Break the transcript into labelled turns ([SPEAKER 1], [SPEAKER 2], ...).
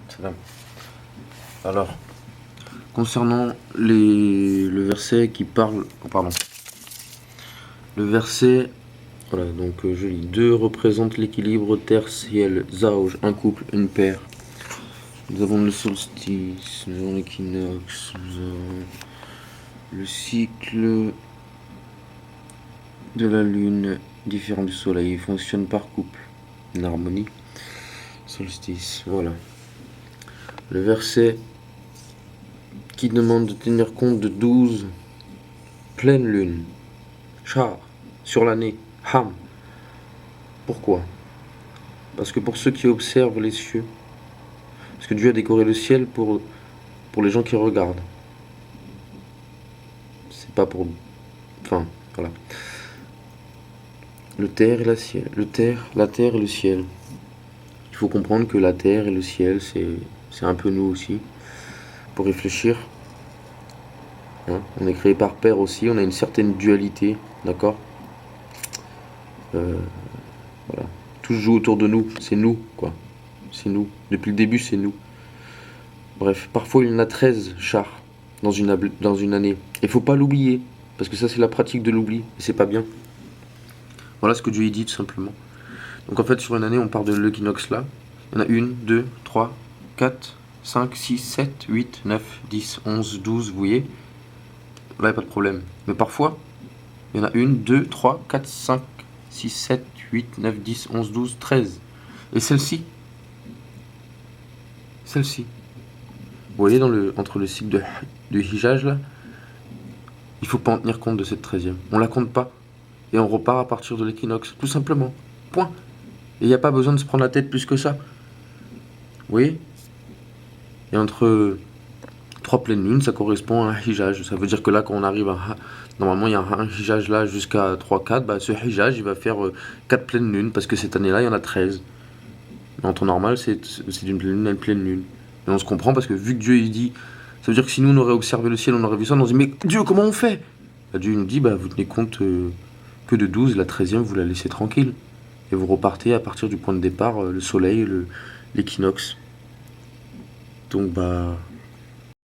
[SPEAKER 1] Salam. Alors, concernant le verset qui parle... Oh, pardon. Le verset... Voilà, donc je lis. 2 représente l'équilibre terre-ciel, Zaouj, un couple, une paire. Nous avons le solstice, nous avons l'équinoxe, nous avons le cycle de la lune différent du soleil. Il fonctionne par couple, une harmonie. Solstice, voilà. Le verset qui demande de tenir compte de 12 pleines lunes, char, sur l'année, ham. Pourquoi? Parce que pour ceux qui observent les cieux, parce que Dieu a décoré le ciel pour les gens qui regardent. C'est pas pour... Enfin, voilà. Le terre et la ciel. La terre et le ciel. Il faut comprendre que la terre et le ciel, c'est un peu nous aussi. Pour réfléchir. Hein, on est créé par père aussi, on a une certaine dualité, d'accord? Voilà. Tout se joue autour de nous, c'est nous, quoi. C'est nous. Depuis le début, c'est nous. Bref, parfois il y en a 13 chars dans une année. Il faut pas l'oublier, parce que ça c'est la pratique de l'oubli, et c'est pas bien. Voilà ce que Dieu dit tout simplement. Donc en fait sur une année on part de l'équinoxe là. Il y en a 1, 2, 3, 4, 5, 6, 7, 8, 9, 10, 11, 12, vous voyez. Là il n'y a pas de problème. Mais parfois, il y en a 1, 2, 3, 4, 5, 6, 7, 8, 9, 10, 11, 12, 13. Et celle-ci, vous voyez entre le cycle de Hijaj là, il faut pas en tenir compte de cette 13e. On la compte pas. Et on repart à partir de l'équinoxe, tout simplement. Point. Et il n'y a pas besoin de se prendre la tête plus que ça. Vous voyez? Et entre 3 pleines lunes, ça correspond à un hijaj. Ça veut dire que là, quand on arrive à... Normalement, il y a un hijaj là jusqu'à 3-4. Bah, ce hijaj, il va faire 4 pleines lunes. Parce que cette année-là, il y en a 13. Mais en temps normal, c'est d'une pleine lune à une pleine lune. Et on se comprend parce que vu que Dieu, il dit... Ça veut dire que si nous, on aurait observé le ciel, on aurait vu ça, on aurait dit, mais Dieu, comment on fait? Bah, Dieu nous dit, bah, vous tenez compte que de 12, la 13e, vous la laissez tranquille. Et vous repartez à partir du point de départ, le soleil, l'équinoxe. Donc, bah...